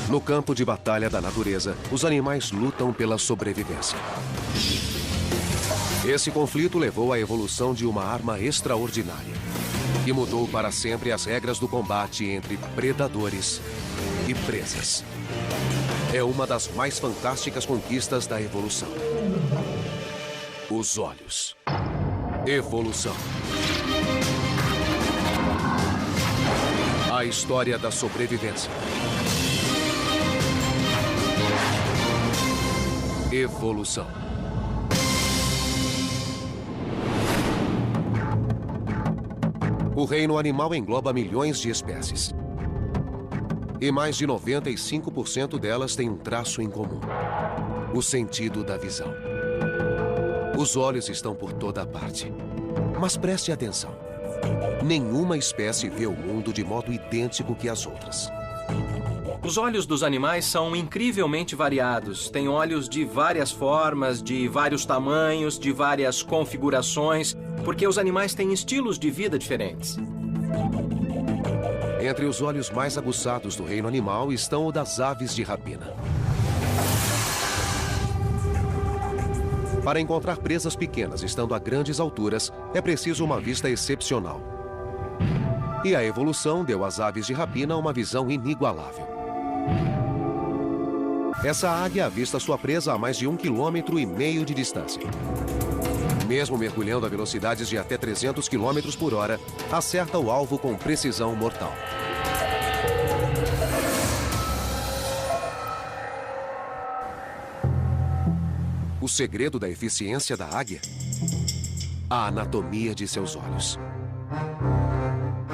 No campo de batalha da natureza, os animais lutam pela sobrevivência. Esse conflito levou à evolução de uma arma extraordinária, que mudou para sempre as regras do combate entre predadores e presas. É uma das mais fantásticas conquistas da evolução. Os olhos. Evolução. A história da sobrevivência. Evolução. O reino animal engloba milhões de espécies. E mais de 95% delas têm um traço em comum: o sentido da visão. Os olhos estão por toda parte. Mas preste atenção. Nenhuma espécie vê o mundo de modo idêntico que as outras. Os olhos dos animais são incrivelmente variados. Têm olhos de várias formas, de vários tamanhos, de várias configurações, porque os animais têm estilos de vida diferentes. Entre os olhos mais aguçados do reino animal estão o das aves de rapina. Para encontrar presas pequenas estando a grandes alturas, é preciso uma vista excepcional. E a evolução deu às aves de rapina uma visão inigualável. Essa águia avista sua presa a mais de 1,5 km de distância. Mesmo mergulhando a velocidades de até 300 km por hora, acerta o alvo com precisão mortal. O segredo da eficiência da águia? A anatomia de seus olhos.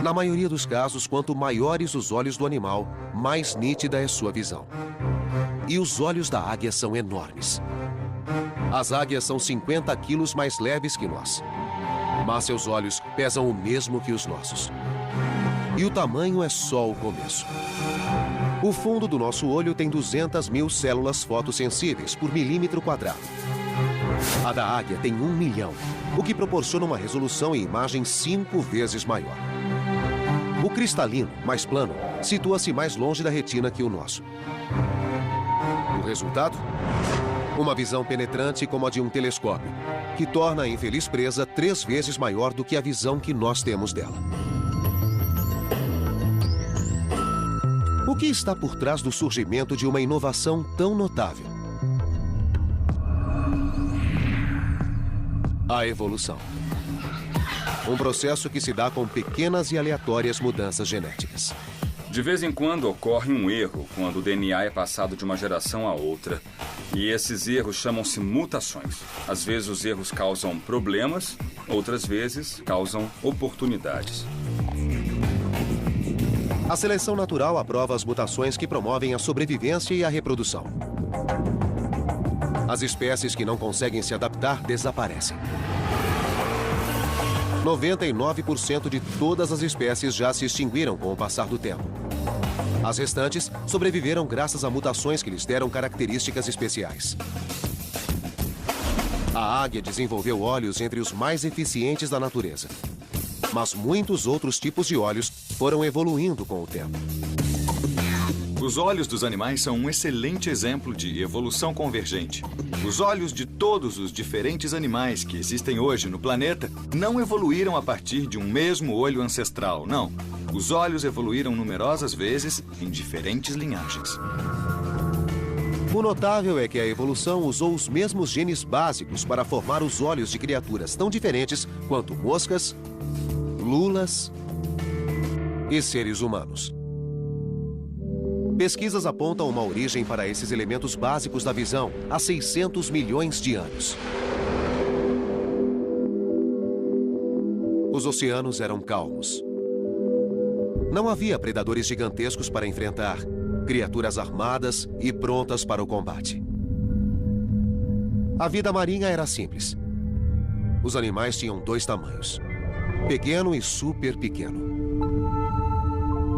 Na maioria dos casos, quanto maiores os olhos do animal, mais nítida é sua visão. E os olhos da águia são enormes. As águias são 50 quilos mais leves que nós. Mas seus olhos pesam o mesmo que os nossos. E o tamanho é só o começo. O fundo do nosso olho tem 200 mil células fotossensíveis por milímetro quadrado. A da águia tem 1 milhão, o que proporciona uma resolução e imagem 5 vezes maior. O cristalino, mais plano, situa-se mais longe da retina que o nosso. O resultado? Uma visão penetrante como a de um telescópio, que torna a infeliz presa 3 vezes maior do que a visão que nós temos dela. O que está por trás do surgimento de uma inovação tão notável? A evolução. Um processo que se dá com pequenas e aleatórias mudanças genéticas. De vez em quando ocorre um erro quando o DNA é passado de uma geração a outra. E esses erros chamam-se mutações. Às vezes os erros causam problemas, outras vezes causam oportunidades. A seleção natural aprova as mutações que promovem a sobrevivência e a reprodução. As espécies que não conseguem se adaptar desaparecem. 99% de todas as espécies já se extinguiram com o passar do tempo. As restantes sobreviveram graças a mutações que lhes deram características especiais. A águia desenvolveu olhos entre os mais eficientes da natureza. Mas muitos outros tipos de olhos foram evoluindo com o tempo. Os olhos dos animais são um excelente exemplo de evolução convergente. Os olhos de todos os diferentes animais que existem hoje no planeta não evoluíram a partir de um mesmo olho ancestral, não. Os olhos evoluíram numerosas vezes em diferentes linhagens. O notável é que a evolução usou os mesmos genes básicos para formar os olhos de criaturas tão diferentes quanto moscas, lulas e seres humanos. Pesquisas apontam uma origem para esses elementos básicos da visão há 600 milhões de anos. Os oceanos eram calmos. Não havia predadores gigantescos para enfrentar, criaturas armadas e prontas para o combate. A vida marinha era simples. Os animais tinham 2 tamanhos: pequeno e super pequeno.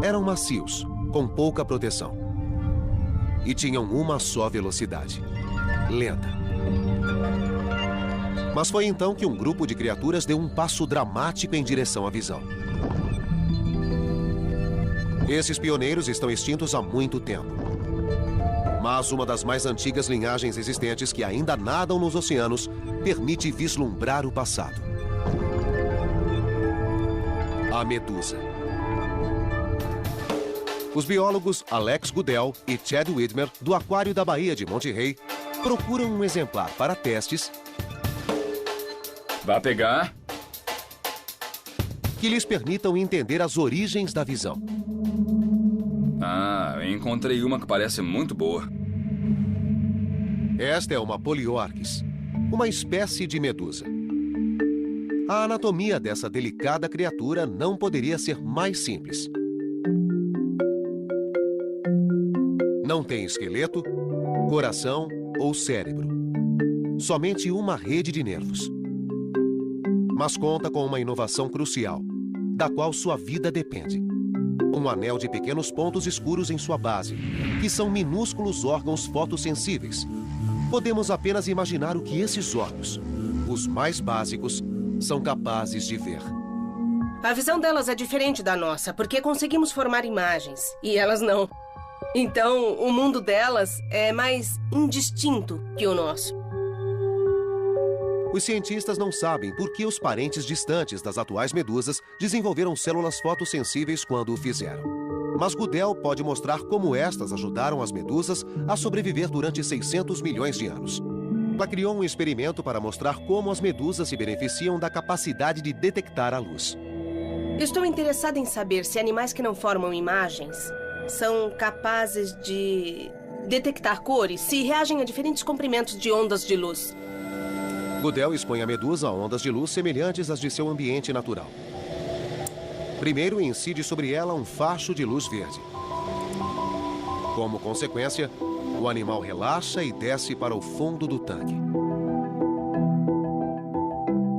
Eram macios, com pouca proteção. E tinham uma só velocidade: lenta. Mas foi então que um grupo de criaturas deu um passo dramático em direção à visão. Esses pioneiros estão extintos há muito tempo. Mas uma das mais antigas linhagens existentes que ainda nadam nos oceanos permite vislumbrar o passado. A medusa. Os biólogos Alex Goodell e Chad Widmer, do Aquário da Baía de Monterey, procuram um exemplar para testes Vai pegar. que lhes permitam entender as origens da visão. Ah, eu encontrei uma que parece muito boa. Esta é uma Poliorchis, uma espécie de medusa. A anatomia dessa delicada criatura não poderia ser mais simples. Não tem esqueleto, coração ou cérebro. Somente uma rede de nervos. Mas conta com uma inovação crucial, da qual sua vida depende. Um anel de pequenos pontos escuros em sua base, que são minúsculos órgãos fotossensíveis. Podemos apenas imaginar o que esses olhos, os mais básicos, são capazes de ver. A visão delas é diferente da nossa, porque conseguimos formar imagens, e elas não. Então, o mundo delas é mais indistinto que o nosso. Os cientistas não sabem por que os parentes distantes das atuais medusas desenvolveram células fotossensíveis quando o fizeram. Mas Goodell pode mostrar como estas ajudaram as medusas a sobreviver durante 600 milhões de anos. Ela criou um experimento para mostrar como as medusas se beneficiam da capacidade de detectar a luz. Estou interessada em saber se animais que não formam imagens são capazes de detectar cores, se reagem a diferentes comprimentos de ondas de luz. Goodell expõe a medusa a ondas de luz semelhantes às de seu ambiente natural. Primeiro, incide sobre ela um facho de luz verde. Como consequência, o animal relaxa e desce para o fundo do tanque.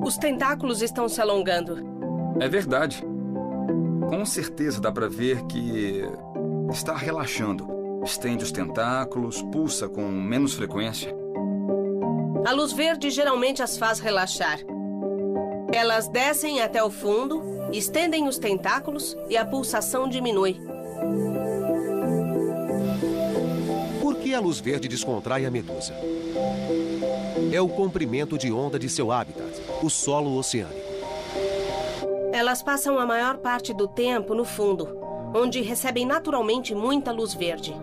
Os tentáculos estão se alongando. É verdade. Com certeza dá pra ver que está relaxando. Estende os tentáculos, pulsa com menos frequência. A luz verde geralmente as faz relaxar. Elas descem até o fundo, estendem os tentáculos e a pulsação diminui. Por que a luz verde descontrai a medusa? É o comprimento de onda de seu habitat, o solo oceânico. Elas passam a maior parte do tempo no fundo, onde recebem naturalmente muita luz verde.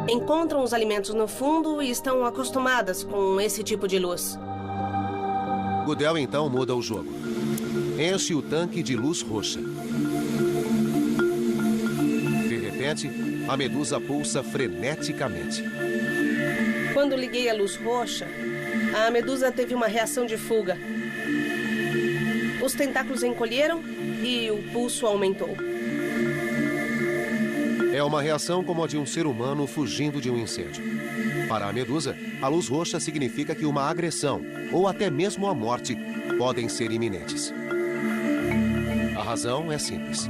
Encontram os alimentos no fundo e estão acostumadas com esse tipo de luz. Goodell então muda o jogo. Enche o tanque de luz roxa. De repente, a medusa pulsa freneticamente. Quando liguei a luz roxa, a medusa teve uma reação de fuga. Os tentáculos encolheram e o pulso aumentou. É uma reação como a de um ser humano fugindo de um incêndio. Para a medusa, a luz roxa significa que uma agressão, ou até mesmo a morte, podem ser iminentes. A razão é simples.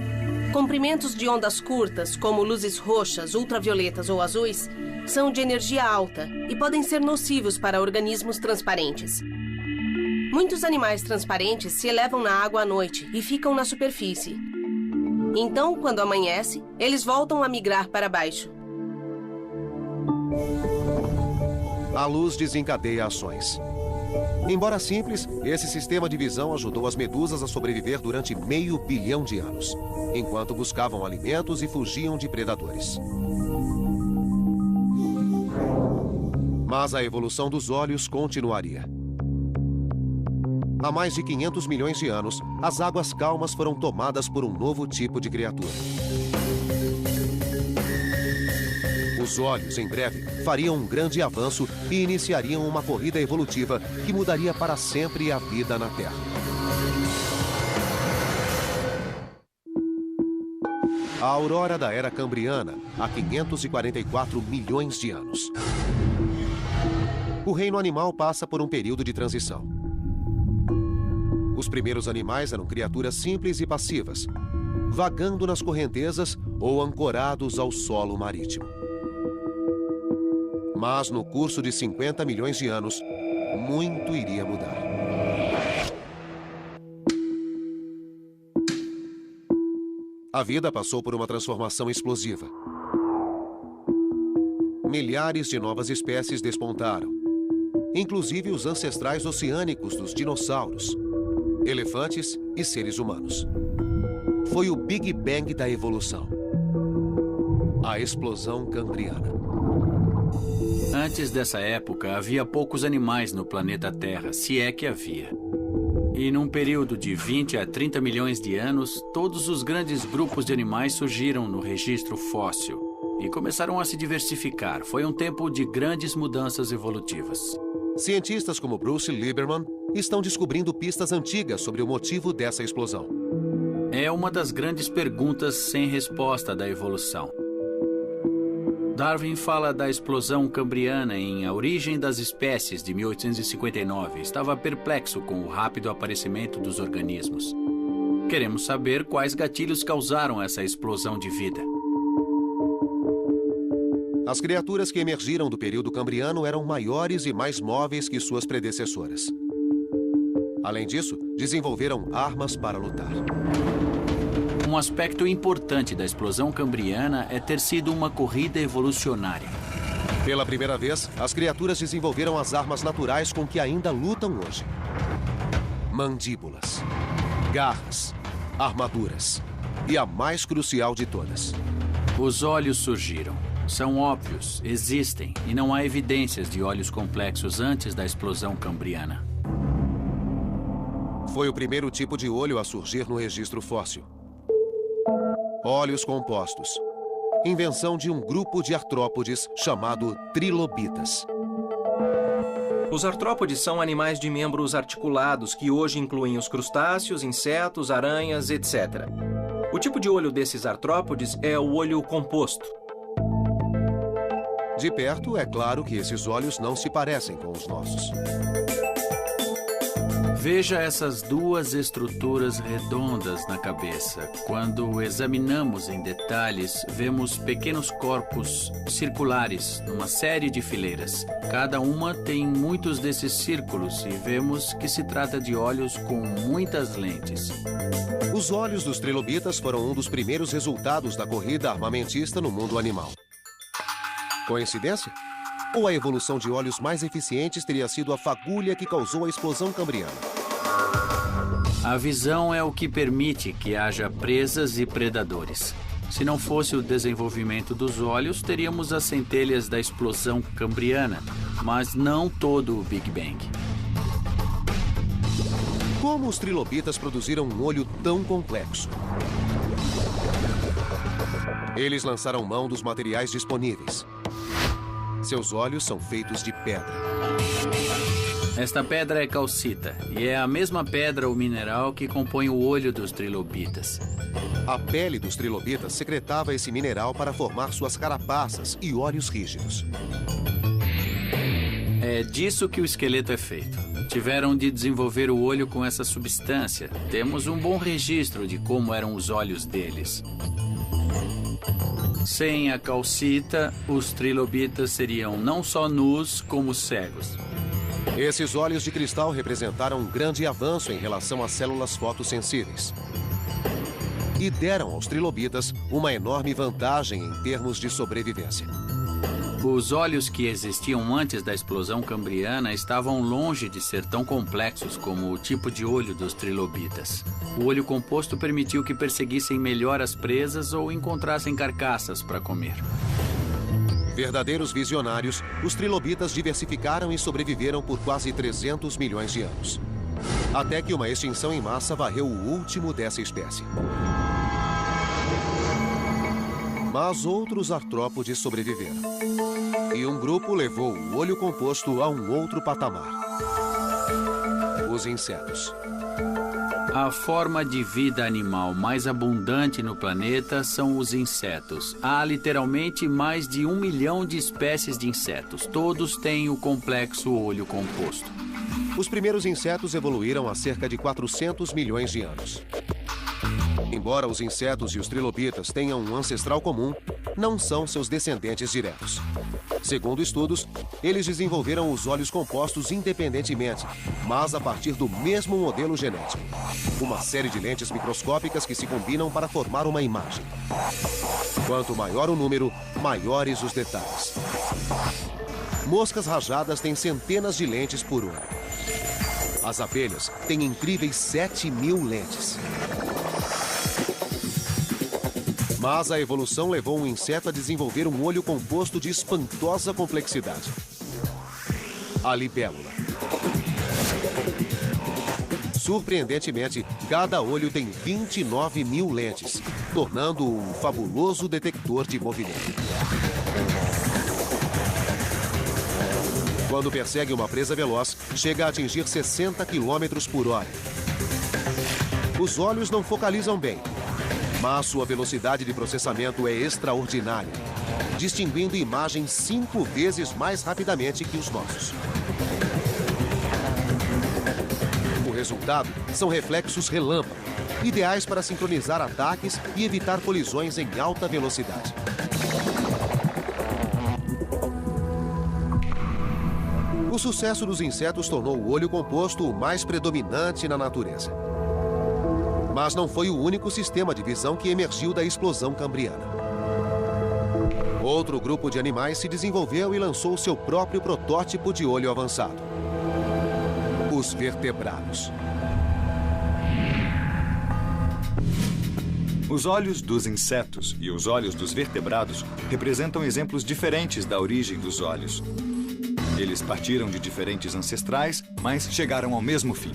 Comprimentos de ondas curtas, como luzes roxas, ultravioletas ou azuis, são de energia alta e podem ser nocivos para organismos transparentes. Muitos animais transparentes se elevam na água à noite e ficam na superfície. Então, quando amanhece, eles voltam a migrar para baixo. A luz desencadeia ações. Embora simples, esse sistema de visão ajudou as medusas a sobreviver durante 500 bilhão de anos, enquanto buscavam alimentos e fugiam de predadores. Mas a evolução dos olhos continuaria. Há mais de 500 milhões de anos, as águas calmas foram tomadas por um novo tipo de criatura. Os olhos, em breve, fariam um grande avanço e iniciariam uma corrida evolutiva que mudaria para sempre a vida na Terra. A aurora da Era Cambriana, há 544 milhões de anos. O reino animal passa por um período de transição. Os primeiros animais eram criaturas simples e passivas, vagando nas correntezas ou ancorados ao solo marítimo. Mas no curso de 50 milhões de anos, muito iria mudar. A vida passou por uma transformação explosiva. milhares de novas espécies despontaram, inclusive os ancestrais oceânicos dos dinossauros, elefantes e seres humanos. Foi o Big Bang da evolução. A explosão cambriana. Antes dessa época, havia poucos animais no planeta Terra, se é que havia. E num período de 20 a 30 milhões de anos, todos os grandes grupos de animais surgiram no registro fóssil e começaram a se diversificar. Foi um tempo de grandes mudanças evolutivas. Cientistas como Bruce Lieberman estão descobrindo pistas antigas sobre o motivo dessa explosão. É uma das grandes perguntas sem resposta da evolução. Darwin fala da explosão cambriana em A Origem das Espécies, de 1859. Estava perplexo com o rápido aparecimento dos organismos. Queremos saber quais gatilhos causaram essa explosão de vida. As criaturas que emergiram do período cambriano eram maiores e mais móveis que suas predecessoras. Além disso, desenvolveram armas para lutar. Um aspecto importante da explosão cambriana é ter sido uma corrida evolucionária. Pela primeira vez, as criaturas desenvolveram as armas naturais com que ainda lutam hoje. Mandíbulas, garras, armaduras e a mais crucial de todas. Os olhos surgiram. São óbvios, existem, e não há evidências de olhos complexos antes da explosão cambriana. Foi o primeiro tipo de olho a surgir no registro fóssil. Olhos compostos. Invenção de um grupo de artrópodes chamado trilobitas. Os artrópodes são animais de membros articulados que hoje incluem os crustáceos, insetos, aranhas, etc. O tipo de olho desses artrópodes é o olho composto. De perto, é claro que esses olhos não se parecem com os nossos. Veja essas duas estruturas redondas na cabeça. Quando examinamos em detalhes, vemos pequenos corpos circulares numa série de fileiras. Cada uma tem muitos desses círculos e vemos que se trata de olhos com muitas lentes. Os olhos dos trilobitas foram um dos primeiros resultados da corrida armamentista no mundo animal. Coincidência? Ou a evolução de olhos mais eficientes teria sido a fagulha que causou a explosão cambriana? A visão é o que permite que haja presas e predadores. Se não fosse o desenvolvimento dos olhos, teríamos as centelhas da explosão cambriana, mas não todo o Big Bang. Como os trilobitas produziram um olho tão complexo? Eles lançaram mão dos materiais disponíveis. Seus olhos são feitos de pedra. Esta pedra é calcita, e é a mesma pedra ou mineral que compõe o olho dos trilobitas. A pele dos trilobitas secretava esse mineral para formar suas carapaças e olhos rígidos. É disso que o esqueleto é feito. Tiveram de desenvolver o olho com essa substância. Temos um bom registro de como eram os olhos deles. Sem a calcita, os trilobitas seriam não só nus, como cegos. Esses olhos de cristal representaram um grande avanço em relação às células fotossensíveis. E deram aos trilobitas uma enorme vantagem em termos de sobrevivência. Os olhos que existiam antes da explosão cambriana estavam longe de ser tão complexos como o tipo de olho dos trilobitas. O olho composto permitiu que perseguissem melhor as presas ou encontrassem carcaças para comer. Verdadeiros visionários, os trilobitas diversificaram e sobreviveram por quase 300 milhões de anos. Até que uma extinção em massa varreu o último dessa espécie. Mas outros artrópodes sobreviveram. E um grupo levou o olho composto a um outro patamar. Os insetos. A forma de vida animal mais abundante no planeta são os insetos. Há literalmente mais de 1 milhão de espécies de insetos. Todos têm o complexo olho composto. Os primeiros insetos evoluíram há cerca de 400 milhões de anos. Embora os insetos e os trilobitas tenham um ancestral comum, não são seus descendentes diretos. Segundo estudos, eles desenvolveram os olhos compostos independentemente, mas a partir do mesmo modelo genético. Uma série de lentes microscópicas que se combinam para formar uma imagem. Quanto maior o número, maiores os detalhes. Moscas rajadas têm centenas de lentes por olho. As abelhas têm incríveis 7.000 lentes. Mas a evolução levou um inseto a desenvolver um olho composto de espantosa complexidade. A libélula. Surpreendentemente, cada olho tem 29.000 lentes, tornando-o um fabuloso detector de movimento. Quando persegue uma presa veloz, chega a atingir 60 km por hora. Os olhos não focalizam bem, mas sua velocidade de processamento é extraordinária, distinguindo imagens 5 vezes mais rapidamente que os nossos. O resultado são reflexos relâmpago, ideais para sincronizar ataques e evitar colisões em alta velocidade. O sucesso dos insetos tornou o olho composto o mais predominante na natureza. Mas não foi o único sistema de visão que emergiu da explosão cambriana. Outro grupo de animais se desenvolveu e lançou seu próprio protótipo de olho avançado: os vertebrados. Os olhos dos insetos e os olhos dos vertebrados representam exemplos diferentes da origem dos olhos. Eles partiram de diferentes ancestrais, mas chegaram ao mesmo fim.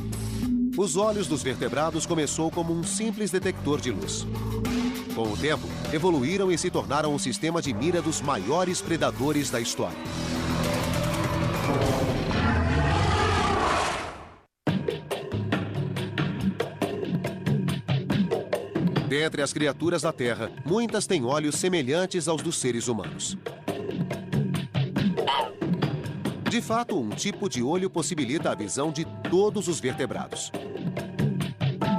Os olhos dos vertebrados começou como um simples detector de luz. Com o tempo, evoluíram e se tornaram o sistema de mira dos maiores predadores da história. Dentre as criaturas da Terra, muitas têm olhos semelhantes aos dos seres humanos. De fato, um tipo de olho possibilita a visão de todos os vertebrados.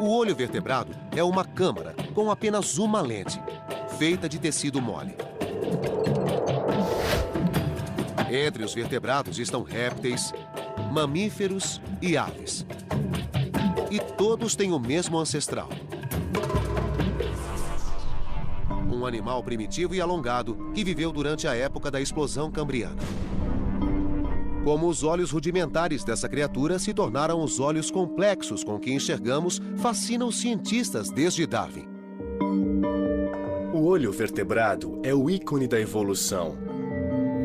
O olho vertebrado é uma câmara com apenas uma lente, feita de tecido mole. Entre os vertebrados estão répteis, mamíferos e aves. E todos têm o mesmo ancestral. Um animal primitivo e alongado que viveu durante a época da explosão cambriana. Como os olhos rudimentares dessa criatura se tornaram os olhos complexos com que enxergamos, fascinam os cientistas desde Darwin. O olho vertebrado é o ícone da evolução.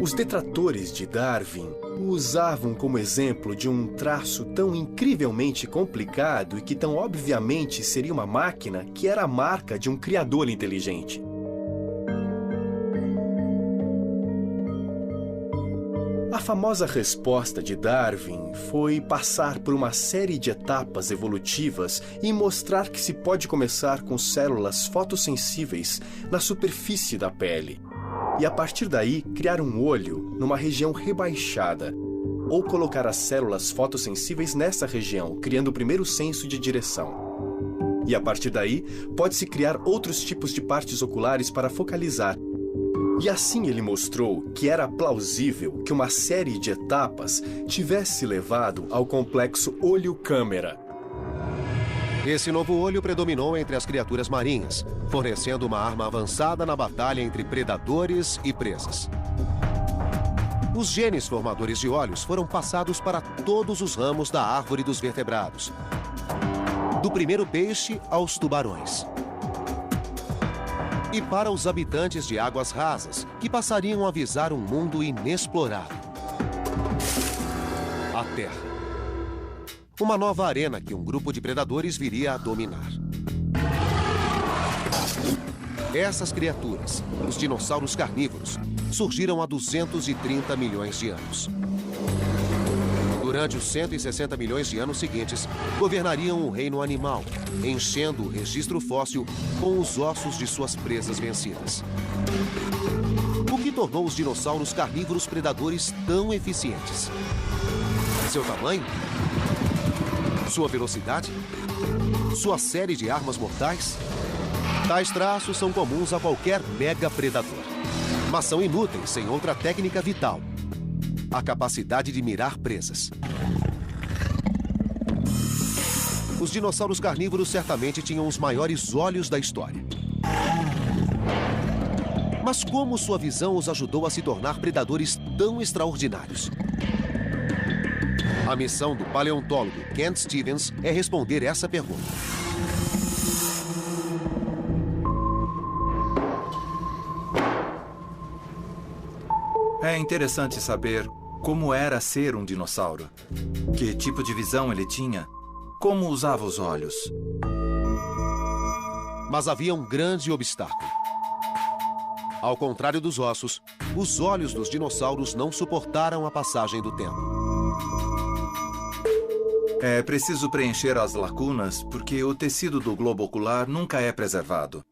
Os detratores de Darwin o usavam como exemplo de um traço tão incrivelmente complicado e que tão obviamente seria uma máquina que era a marca de um criador inteligente. A famosa resposta de Darwin foi passar por uma série de etapas evolutivas e mostrar que se pode começar com células fotossensíveis na superfície da pele. E a partir daí, criar um olho numa região rebaixada. Ou colocar as células fotossensíveis nessa região, criando o primeiro senso de direção. E a partir daí, pode-se criar outros tipos de partes oculares para focalizar. E assim ele mostrou que era plausível que uma série de etapas tivesse levado ao complexo olho-câmera. Esse novo olho predominou entre as criaturas marinhas, fornecendo uma arma avançada na batalha entre predadores e presas. Os genes formadores de olhos foram passados para todos os ramos da árvore dos vertebrados, do primeiro peixe aos tubarões. E para os habitantes de águas rasas, que passariam a visar um mundo inexplorado. A Terra. Uma nova arena que um grupo de predadores viria a dominar. Essas criaturas, os dinossauros carnívoros, surgiram há 230 milhões de anos. Durante os 160 milhões de anos seguintes, governariam o reino animal, enchendo o registro fóssil com os ossos de suas presas vencidas. O que tornou os dinossauros carnívoros predadores tão eficientes? Seu tamanho? Sua velocidade? Sua série de armas mortais? Tais traços são comuns a qualquer mega predador. mas são inúteis sem outra técnica vital: a capacidade de mirar presas. Os dinossauros carnívoros certamente tinham os maiores olhos da história. Mas como sua visão os ajudou a se tornar predadores tão extraordinários? A missão do paleontólogo Kent Stevens é responder essa pergunta. É interessante saber como era ser um dinossauro. Que tipo de visão ele tinha? Como usava os olhos? Mas havia um grande obstáculo. Ao contrário dos ossos, os olhos dos dinossauros não suportaram a passagem do tempo. É preciso preencher as lacunas porque o tecido do globo ocular nunca é preservado.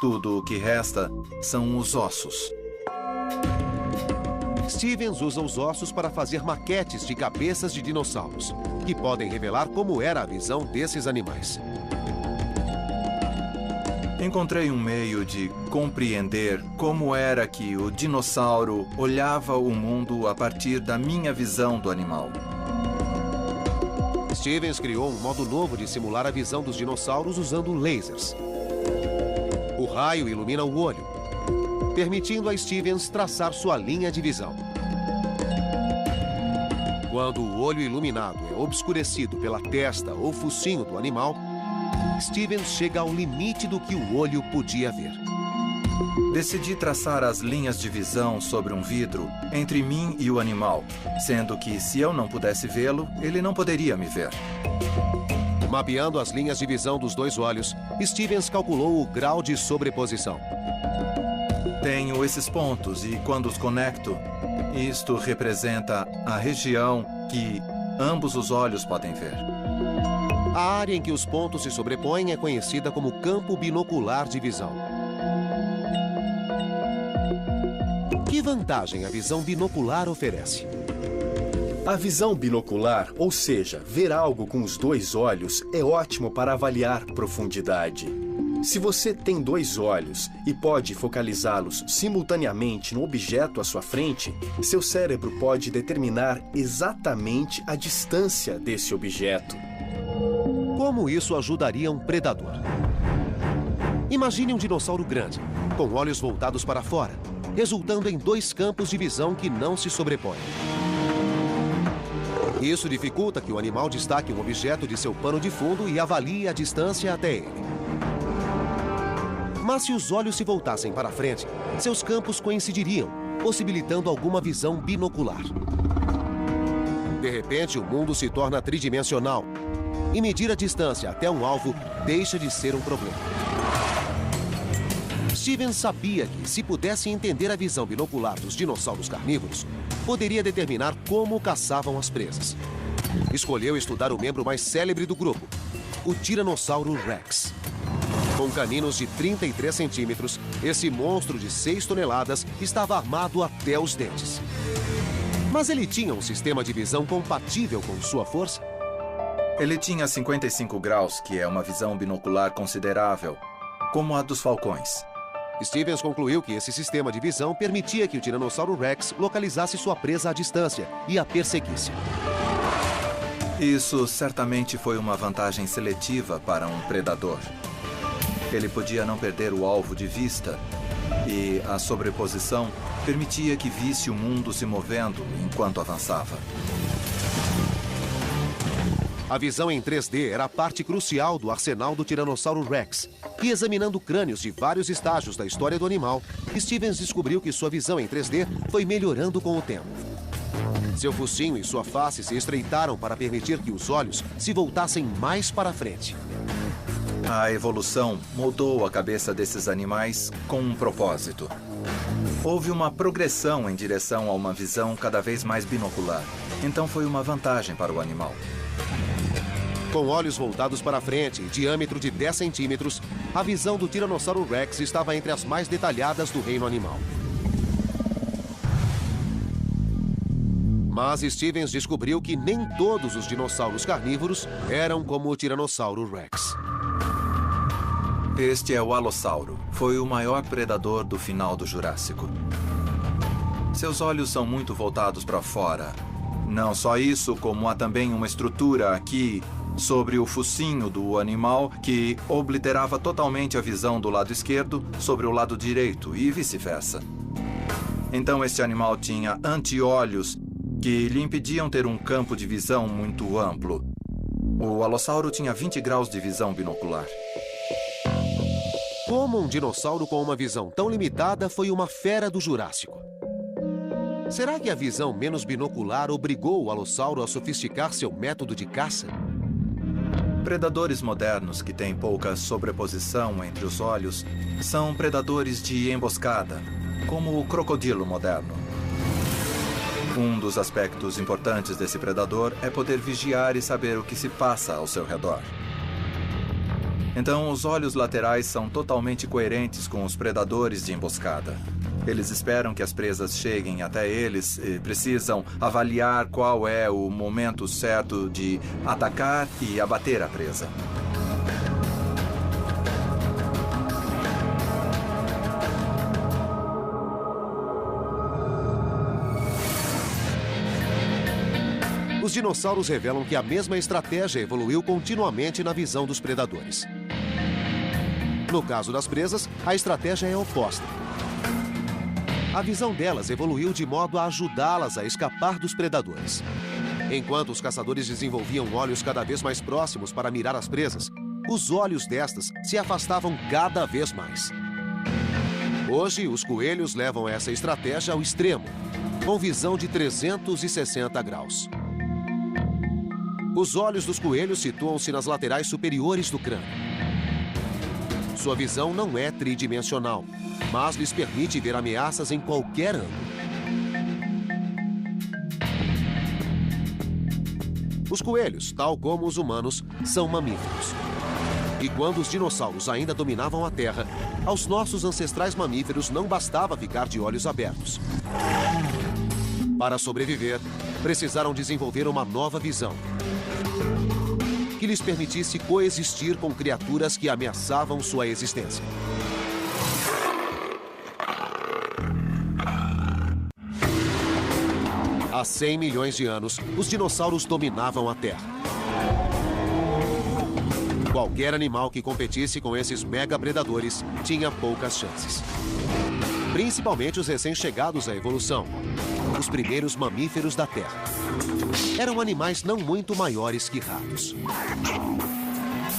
Tudo o que resta são os ossos. Stevens usa os ossos para fazer maquetes de cabeças de dinossauros, que podem revelar como era a visão desses animais. Encontrei um meio de compreender como era que o dinossauro olhava o mundo a partir da minha visão do animal. Stevens criou um modo novo de simular a visão dos dinossauros usando lasers. O raio ilumina o olho, permitindo a Stevens traçar sua linha de visão. Quando o olho iluminado é obscurecido pela testa ou focinho do animal, Stevens chega ao limite do que o olho podia ver. Decidi traçar as linhas de visão sobre um vidro entre mim e o animal, sendo que, se eu não pudesse vê-lo, ele não poderia me ver. Mapeando as linhas de visão dos dois olhos, Stevens calculou o grau de sobreposição. Tenho esses pontos e, quando os conecto, isto representa a região que ambos os olhos podem ver. A área em que os pontos se sobrepõem é conhecida como campo binocular de visão. Que vantagem a visão binocular oferece? A visão binocular, ou seja, ver algo com os dois olhos, é ótimo para avaliar profundidade. Se você tem dois olhos e pode focalizá-los simultaneamente no objeto à sua frente, seu cérebro pode determinar exatamente a distância desse objeto. Como isso ajudaria um predador? Imagine um dinossauro grande, com olhos voltados para fora, resultando em dois campos de visão que não se sobrepõem. Isso dificulta que o animal destaque um objeto de seu pano de fundo e avalie a distância até ele. Mas se os olhos se voltassem para frente, seus campos coincidiriam, possibilitando alguma visão binocular. De repente, o mundo se torna tridimensional e medir a distância até um alvo deixa de ser um problema. Stevens sabia que, se pudesse entender a visão binocular dos dinossauros carnívoros, poderia determinar como caçavam as presas. Escolheu estudar o membro mais célebre do grupo, o Tiranossauro Rex. Com caninos de 33 centímetros, esse monstro de 6 toneladas estava armado até os dentes. Mas ele tinha um sistema de visão compatível com sua força? Ele tinha 55 graus, que é uma visão binocular considerável, como a dos falcões. Stevens concluiu que esse sistema de visão permitia que o Tiranossauro Rex localizasse sua presa à distância e a perseguisse. Isso certamente foi uma vantagem seletiva para um predador. Ele podia não perder o alvo de vista e a sobreposição permitia que visse o mundo se movendo enquanto avançava. A visão em 3D era a parte crucial do arsenal do Tiranossauro Rex. E examinando crânios de vários estágios da história do animal, Stevens descobriu que sua visão em 3D foi melhorando com o tempo. Seu focinho e sua face se estreitaram para permitir que os olhos se voltassem mais para frente. A evolução moldou a cabeça desses animais com um propósito. Houve uma progressão em direção a uma visão cada vez mais binocular. Então foi uma vantagem para o animal. Com olhos voltados para frente e diâmetro de 10 centímetros, a visão do Tiranossauro Rex estava entre as mais detalhadas do reino animal. Mas Stevens descobriu que nem todos os dinossauros carnívoros eram como o Tiranossauro Rex. Este é o Alossauro. Foi o maior predador do final do Jurássico. Seus olhos são muito voltados para fora. Não só isso, como há também uma estrutura aqui sobre o focinho do animal que obliterava totalmente a visão do lado esquerdo sobre o lado direito e vice-versa. Então este animal tinha anti-olhos que lhe impediam ter um campo de visão muito amplo. O alossauro tinha 20 graus de visão binocular. Como um dinossauro com uma visão tão limitada foi uma fera do Jurássico? Será que a visão menos binocular obrigou o alossauro a sofisticar seu método de caça? Predadores modernos que têm pouca sobreposição entre os olhos são predadores de emboscada, como o crocodilo moderno. Um dos aspectos importantes desse predador é poder vigiar e saber o que se passa ao seu redor. Então, os olhos laterais são totalmente coerentes com os predadores de emboscada. Eles esperam que as presas cheguem até eles e precisam avaliar qual é o momento certo de atacar e abater a presa. Os dinossauros revelam que a mesma estratégia evoluiu continuamente na visão dos predadores. No caso das presas, a estratégia é oposta. A visão delas evoluiu de modo a ajudá-las a escapar dos predadores. Enquanto os caçadores desenvolviam olhos cada vez mais próximos para mirar as presas, os olhos destas se afastavam cada vez mais. Hoje, os coelhos levam essa estratégia ao extremo, com visão de 360 graus. Os olhos dos coelhos situam-se nas laterais superiores do crânio. Sua visão não é tridimensional, mas lhes permite ver ameaças em qualquer ângulo. Os coelhos, tal como os humanos, são mamíferos. E quando os dinossauros ainda dominavam a Terra, aos nossos ancestrais mamíferos não bastava ficar de olhos abertos. Para sobreviver, precisaram desenvolver uma nova visão, que lhes permitisse coexistir com criaturas que ameaçavam sua existência. Há 100 milhões de anos, os dinossauros dominavam a Terra. Qualquer animal que competisse com esses mega-predadores tinha poucas chances. Principalmente os recém-chegados à evolução, os primeiros mamíferos da Terra. Eram animais não muito maiores que ratos.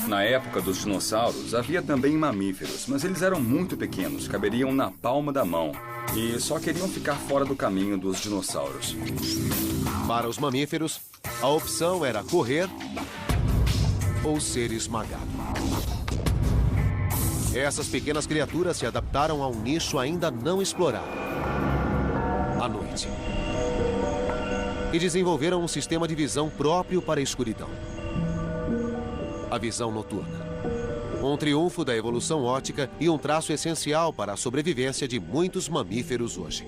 Na época dos dinossauros, havia também mamíferos, mas eles eram muito pequenos, caberiam na palma da mão e só queriam ficar fora do caminho dos dinossauros. Para os mamíferos, a opção era correr ou ser esmagado. Essas pequenas criaturas se adaptaram a um nicho ainda não explorado: a noite. E desenvolveram um sistema de visão próprio para a escuridão: a visão noturna. Um triunfo da evolução óptica e um traço essencial para a sobrevivência de muitos mamíferos hoje.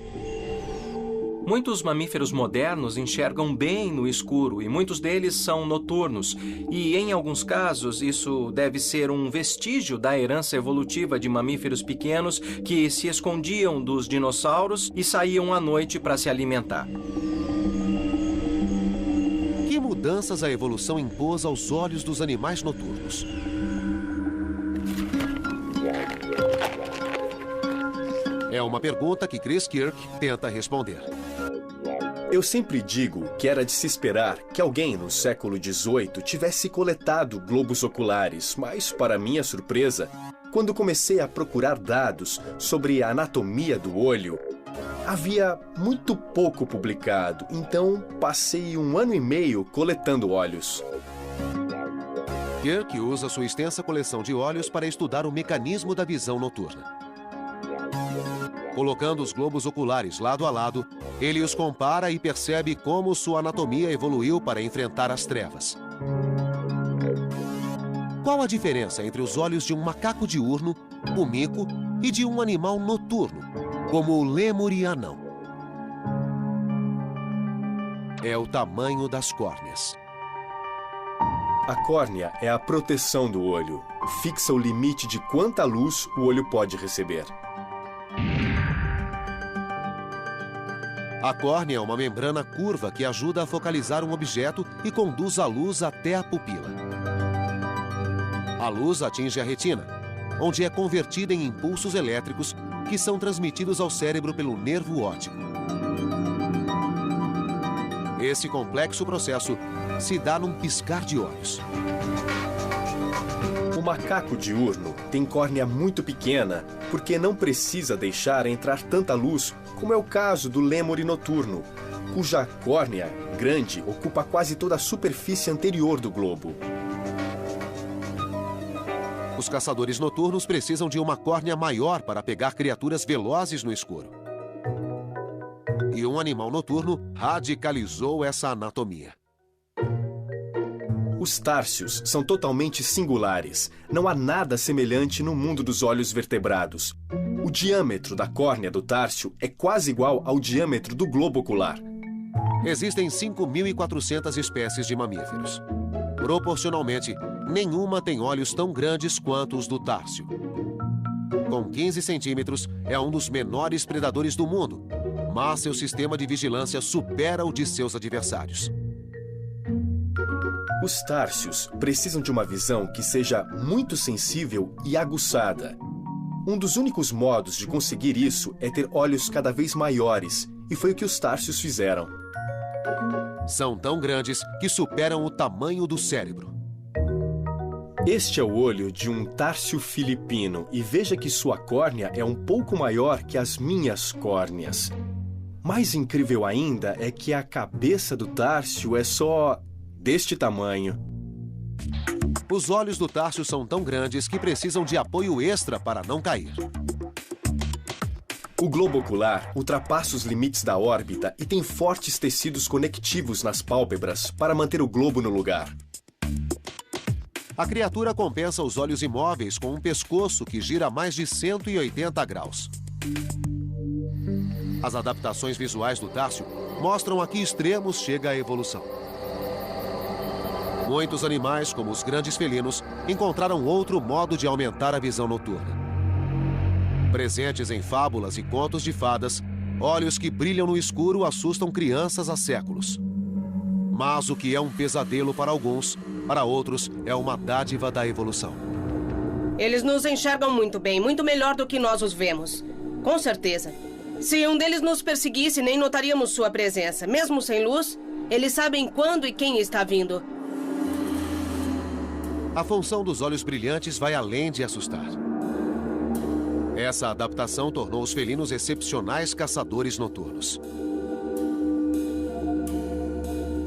Muitos mamíferos modernos enxergam bem no escuro e muitos deles são noturnos. E, em alguns casos, isso deve ser um vestígio da herança evolutiva de mamíferos pequenos que se escondiam dos dinossauros e saíam à noite para se alimentar. Que mudanças a evolução impôs aos olhos dos animais noturnos? É uma pergunta que Chris Kirk tenta responder. Eu sempre digo que era de se esperar que alguém no século XVIII tivesse coletado globos oculares, mas, para minha surpresa, quando comecei a procurar dados sobre a anatomia do olho, havia muito pouco publicado, então passei 1 ano e meio coletando olhos. Kirk usa sua extensa coleção de olhos para estudar o mecanismo da visão noturna. Colocando os globos oculares lado a lado, ele os compara e percebe como sua anatomia evoluiu para enfrentar as trevas. Qual a diferença entre os olhos de um macaco diurno, o mico, e de um animal noturno, como o lêmur e anão? É o tamanho das córneas. A córnea é a proteção do olho. Fixa o limite de quanta luz o olho pode receber. A córnea é uma membrana curva que ajuda a focalizar um objeto e conduz a luz até a pupila. A luz atinge a retina, onde é convertida em impulsos elétricos que são transmitidos ao cérebro pelo nervo óptico. Esse complexo processo se dá num piscar de olhos. O macaco diurno tem córnea muito pequena porque não precisa deixar entrar tanta luz, como é o caso do lêmure noturno, cuja córnea grande ocupa quase toda a superfície anterior do globo. Os caçadores noturnos precisam de uma córnea maior para pegar criaturas velozes no escuro. E um animal noturno radicalizou essa anatomia. Os társios são totalmente singulares. Não há nada semelhante no mundo dos olhos vertebrados. O diâmetro da córnea do társio é quase igual ao diâmetro do globo ocular. Existem 5.400 espécies de mamíferos. Proporcionalmente, nenhuma tem olhos tão grandes quanto os do társio. Com 15 centímetros, é um dos menores predadores do mundo, mas seu sistema de vigilância supera o de seus adversários. Os társios precisam de uma visão que seja muito sensível e aguçada. Um dos únicos modos de conseguir isso é ter olhos cada vez maiores, e foi o que os társios fizeram. São tão grandes que superam o tamanho do cérebro. Este é o olho de um társio filipino, e veja que sua córnea é um pouco maior que as minhas córneas. Mais incrível ainda é que a cabeça do társio é só deste tamanho. Os olhos do társio são tão grandes que precisam de apoio extra para não cair. O globo ocular ultrapassa os limites da órbita e tem fortes tecidos conectivos nas pálpebras para manter o globo no lugar. A criatura compensa os olhos imóveis com um pescoço que gira a mais de 180 graus. As adaptações visuais do társio mostram a que extremos chega a evolução. Muitos animais, como os grandes felinos, encontraram outro modo de aumentar a visão noturna. Presentes em fábulas e contos de fadas, olhos que brilham no escuro assustam crianças há séculos. Mas o que é um pesadelo para alguns, para outros é uma dádiva da evolução. Eles nos enxergam muito bem, muito melhor do que nós os vemos. Com certeza. Se um deles nos perseguisse, nem notaríamos sua presença. Mesmo sem luz, eles sabem quando e quem está vindo. A função dos olhos brilhantes vai além de assustar. Essa adaptação tornou os felinos excepcionais caçadores noturnos.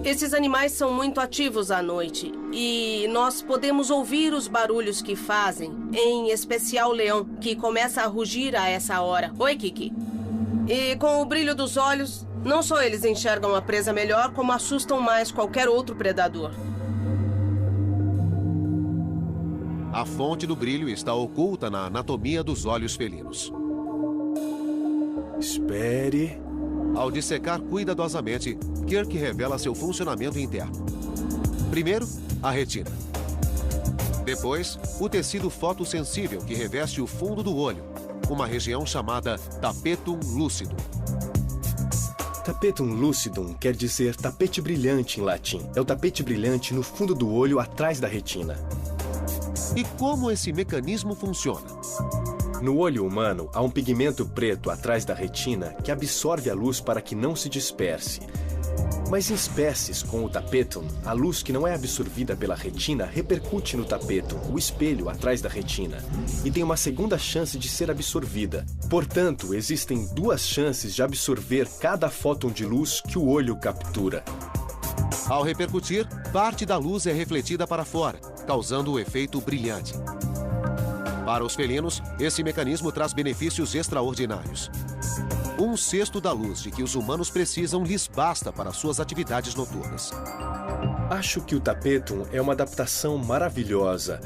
Esses animais são muito ativos à noite e nós podemos ouvir os barulhos que fazem, em especial o leão, que começa a rugir a essa hora. Oi, Kiki. E com o brilho dos olhos, não só eles enxergam a presa melhor, como assustam mais qualquer outro predador. A fonte do brilho está oculta na anatomia dos olhos felinos. Espere. Ao dissecar cuidadosamente, Kirk revela seu funcionamento interno. Primeiro, a retina. Depois, o tecido fotossensível que reveste o fundo do olho, uma região chamada tapetum lucidum. Tapetum lucidum quer dizer tapete brilhante em latim. É o tapete brilhante no fundo do olho atrás da retina. E como esse mecanismo funciona? No olho humano, há um pigmento preto atrás da retina que absorve a luz para que não se disperse. Mas em espécies com o tapetum, a luz que não é absorvida pela retina repercute no tapetum, o espelho atrás da retina, e tem uma segunda chance de ser absorvida. Portanto, existem duas chances de absorver cada fóton de luz que o olho captura. Ao repercutir, parte da luz é refletida para fora, causando o efeito brilhante. Para os felinos, esse mecanismo traz benefícios extraordinários. 1/6 da luz de que os humanos precisam lhes basta para suas atividades noturnas. Acho que o tapetum é uma adaptação maravilhosa.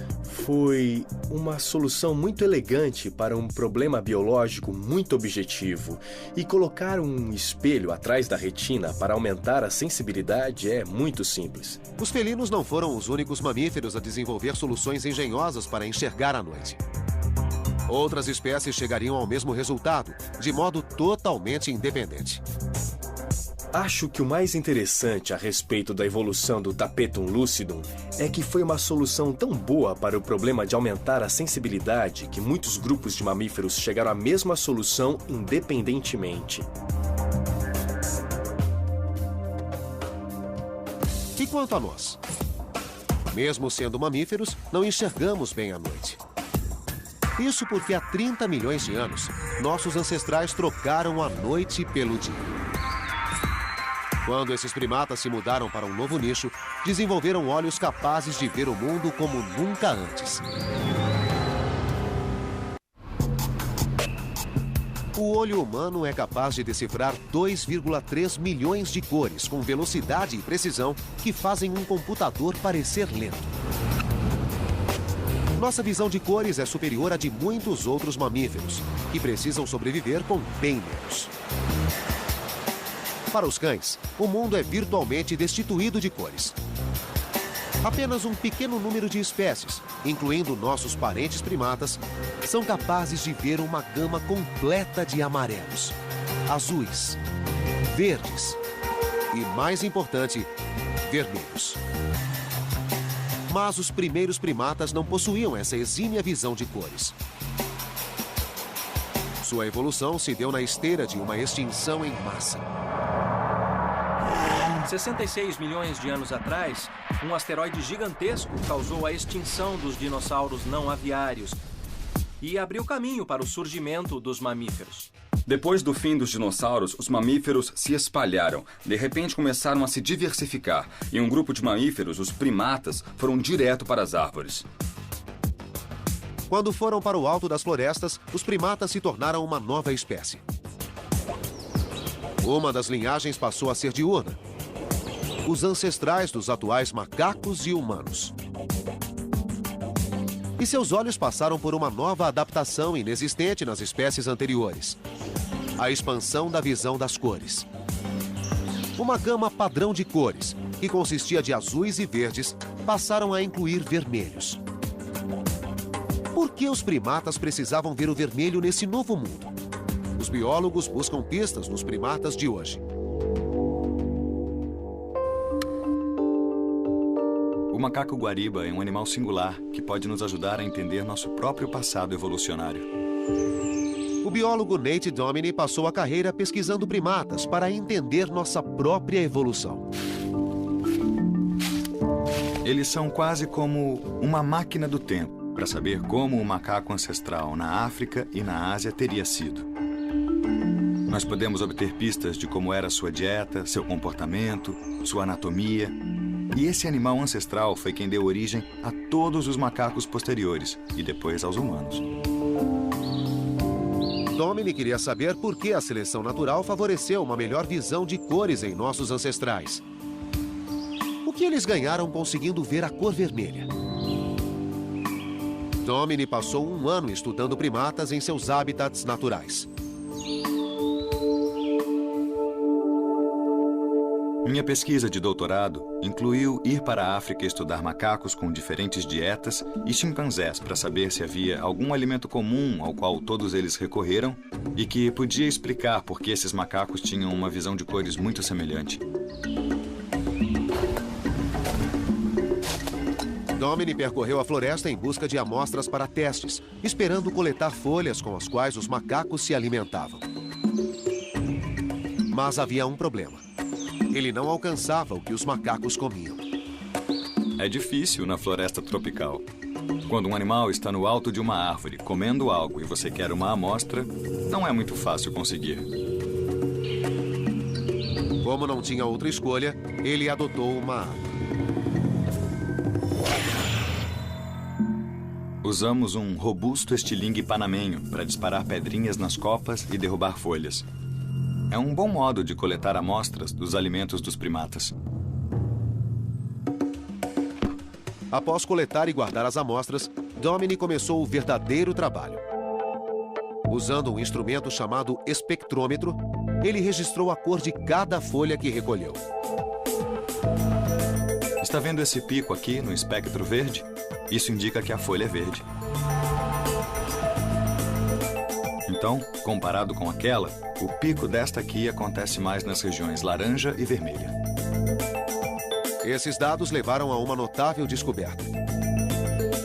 Foi uma solução muito elegante para um problema biológico muito objetivo. E colocar um espelho atrás da retina para aumentar a sensibilidade é muito simples. Os felinos não foram os únicos mamíferos a desenvolver soluções engenhosas para enxergar à noite. Outras espécies chegariam ao mesmo resultado, de modo totalmente independente. Acho que o mais interessante a respeito da evolução do Tapetum lucidum é que foi uma solução tão boa para o problema de aumentar a sensibilidade que muitos grupos de mamíferos chegaram à mesma solução independentemente. E quanto a nós? Mesmo sendo mamíferos, não enxergamos bem à noite. Isso porque há 30 milhões de anos, nossos ancestrais trocaram a noite pelo dia. Quando esses primatas se mudaram para um novo nicho, desenvolveram olhos capazes de ver o mundo como nunca antes. O olho humano é capaz de decifrar 2,3 milhões de cores com velocidade e precisão que fazem um computador parecer lento. Nossa visão de cores é superior à de muitos outros mamíferos, que precisam sobreviver com bem menos. Para os cães, o mundo é virtualmente destituído de cores. Apenas um pequeno número de espécies, incluindo nossos parentes primatas, são capazes de ver uma gama completa de amarelos, azuis, verdes e, mais importante, vermelhos. Mas os primeiros primatas não possuíam essa exímia visão de cores. Sua evolução se deu na esteira de uma extinção em massa. 66 milhões de anos atrás, um asteroide gigantesco causou a extinção dos dinossauros não aviários e abriu caminho para o surgimento dos mamíferos. Depois do fim dos dinossauros, os mamíferos se espalharam. De repente começaram a se diversificar. E um grupo de mamíferos, os primatas, foram direto para as árvores. Quando foram para o alto das florestas, os primatas se tornaram uma nova espécie. Uma das linhagens passou a ser diurna. Os ancestrais dos atuais macacos e humanos. E seus olhos passaram por uma nova adaptação inexistente nas espécies anteriores. A expansão da visão das cores. Uma gama padrão de cores, que consistia de azuis e verdes, passaram a incluir vermelhos. Por que os primatas precisavam ver o vermelho nesse novo mundo? Os biólogos buscam pistas nos primatas de hoje. O macaco guariba é um animal singular que pode nos ajudar a entender nosso próprio passado evolucionário. O biólogo Nate Domini passou a carreira pesquisando primatas para entender nossa própria evolução. Eles são quase como uma máquina do tempo para saber como o macaco ancestral na África e na Ásia teria sido. Nós podemos obter pistas de como era sua dieta, seu comportamento, sua anatomia. E esse animal ancestral foi quem deu origem a todos os macacos posteriores e depois aos humanos. Domini queria saber por que a seleção natural favoreceu uma melhor visão de cores em nossos ancestrais. O que eles ganharam conseguindo ver a cor vermelha? Domini passou um ano estudando primatas em seus hábitats naturais. Minha pesquisa de doutorado incluiu ir para a África estudar macacos com diferentes dietas e chimpanzés para saber se havia algum alimento comum ao qual todos eles recorreram e que podia explicar por que esses macacos tinham uma visão de cores muito semelhante. Domini percorreu a floresta em busca de amostras para testes, esperando coletar folhas com as quais os macacos se alimentavam. Mas havia um problema. Ele não alcançava o que os macacos comiam. É difícil na floresta tropical. Quando um animal está no alto de uma árvore comendo algo e você quer uma amostra, não é muito fácil conseguir. Como não tinha outra escolha, ele adotou uma arma. Usamos um robusto estilingue panamenho para disparar pedrinhas nas copas e derrubar folhas. É um bom modo de coletar amostras dos alimentos dos primatas. Após coletar e guardar as amostras, Domini começou o verdadeiro trabalho. Usando um instrumento chamado espectrômetro, ele registrou a cor de cada folha que recolheu. Está vendo esse pico aqui no espectro verde? Isso indica que a folha é verde. Então, comparado com aquela, o pico desta aqui acontece mais nas regiões laranja e vermelha. Esses dados levaram a uma notável descoberta.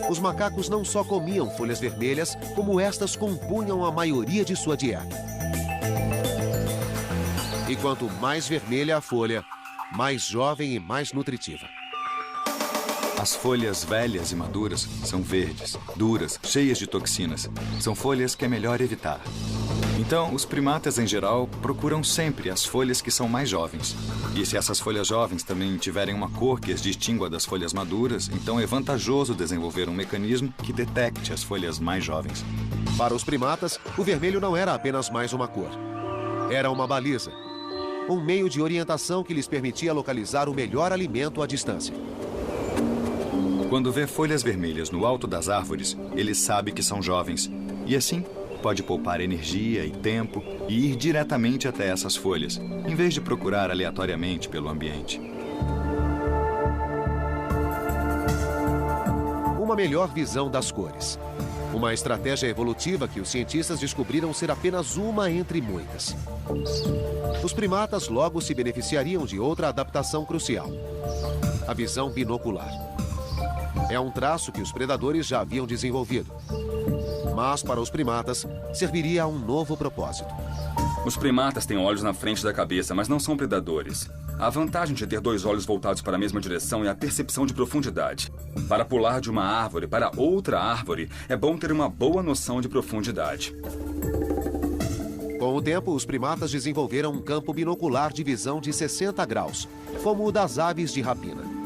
Os macacos não só comiam folhas vermelhas, como estas compunham a maioria de sua dieta. E quanto mais vermelha a folha, mais jovem e mais nutritiva. As folhas velhas e maduras são verdes, duras, cheias de toxinas. São folhas que é melhor evitar. Então, os primatas em geral procuram sempre as folhas que são mais jovens. E se essas folhas jovens também tiverem uma cor que as distingua das folhas maduras, então é vantajoso desenvolver um mecanismo que detecte as folhas mais jovens. Para os primatas, o vermelho não era apenas mais uma cor. Era uma baliza. Um meio de orientação que lhes permitia localizar o melhor alimento à distância. Quando vê folhas vermelhas no alto das árvores, ele sabe que são jovens. E assim, pode poupar energia e tempo e ir diretamente até essas folhas, em vez de procurar aleatoriamente pelo ambiente. Uma melhor visão das cores. Uma estratégia evolutiva que os cientistas descobriram ser apenas uma entre muitas. Os primatas logo se beneficiariam de outra adaptação crucial: a visão binocular. É um traço que os predadores já haviam desenvolvido. Mas, para os primatas, serviria a um novo propósito. Os primatas têm olhos na frente da cabeça, mas não são predadores. A vantagem de ter dois olhos voltados para a mesma direção é a percepção de profundidade. Para pular de uma árvore para outra árvore, é bom ter uma boa noção de profundidade. Com o tempo, os primatas desenvolveram um campo binocular de visão de 60 graus, como o das aves de rapina.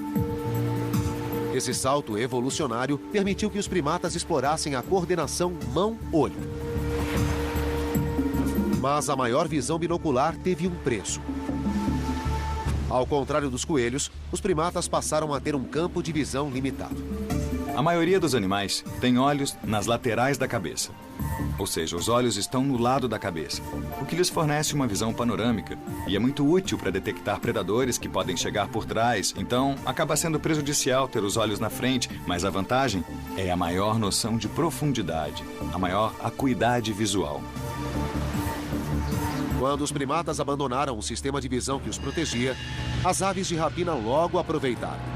Esse salto evolucionário permitiu que os primatas explorassem a coordenação mão-olho. Mas a maior visão binocular teve um preço. Ao contrário dos coelhos, os primatas passaram a ter um campo de visão limitado. A maioria dos animais tem olhos nas laterais da cabeça. Ou seja, os olhos estão no lado da cabeça, o que lhes fornece uma visão panorâmica e é muito útil para detectar predadores que podem chegar por trás. Então, acaba sendo prejudicial ter os olhos na frente, mas a vantagem é a maior noção de profundidade, a maior acuidade visual. Quando os primatas abandonaram o sistema de visão que os protegia, as aves de rapina logo aproveitaram.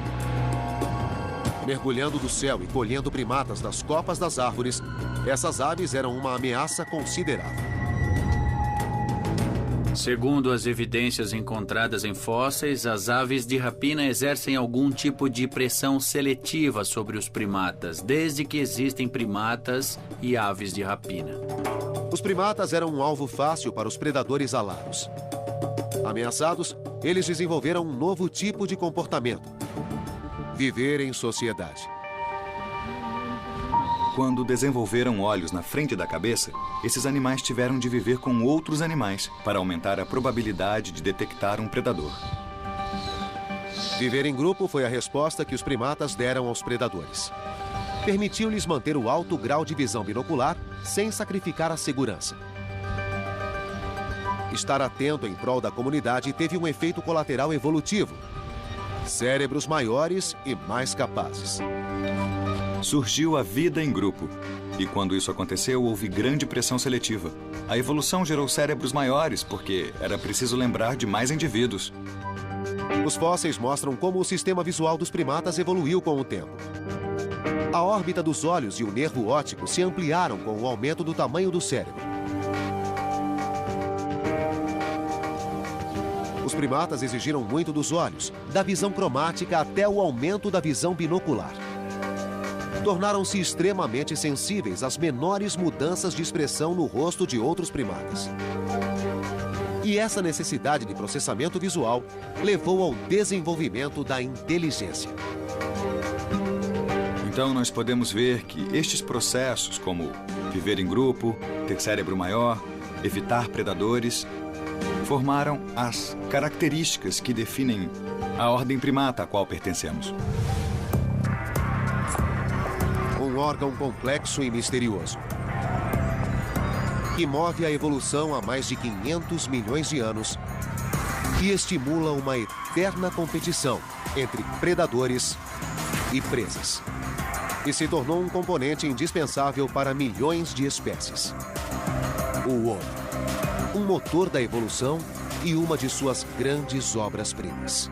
Mergulhando do céu e colhendo primatas das copas das árvores, essas aves eram uma ameaça considerável. Segundo as evidências encontradas em fósseis, as aves de rapina exercem algum tipo de pressão seletiva sobre os primatas, desde que existem primatas e aves de rapina. Os primatas eram um alvo fácil para os predadores alados. Ameaçados, eles desenvolveram um novo tipo de comportamento: viver em sociedade. Quando desenvolveram olhos na frente da cabeça, esses animais tiveram de viver com outros animais para aumentar a probabilidade de detectar um predador. Viver em grupo foi a resposta que os primatas deram aos predadores. Permitiu-lhes manter o alto grau de visão binocular sem sacrificar a segurança. Estar atento em prol da comunidade teve um efeito colateral evolutivo: cérebros maiores e mais capazes. Surgiu a vida em grupo. E quando isso aconteceu, houve grande pressão seletiva. A evolução gerou cérebros maiores, porque era preciso lembrar de mais indivíduos. Os fósseis mostram como o sistema visual dos primatas evoluiu com o tempo. A órbita dos olhos e o nervo óptico se ampliaram com o aumento do tamanho do cérebro. Os primatas exigiram muito dos olhos, da visão cromática até o aumento da visão binocular. Tornaram-se extremamente sensíveis às menores mudanças de expressão no rosto de outros primatas. E essa necessidade de processamento visual levou ao desenvolvimento da inteligência. Então, nós podemos ver que estes processos, como viver em grupo, ter cérebro maior, evitar predadores, formaram as características que definem a ordem primata a qual pertencemos. Um órgão complexo e misterioso, que move a evolução há mais de 500 milhões de anos e estimula uma eterna competição entre predadores e presas. E se tornou um componente indispensável para milhões de espécies. o homem. Um motor da evolução e uma de suas grandes obras-primas.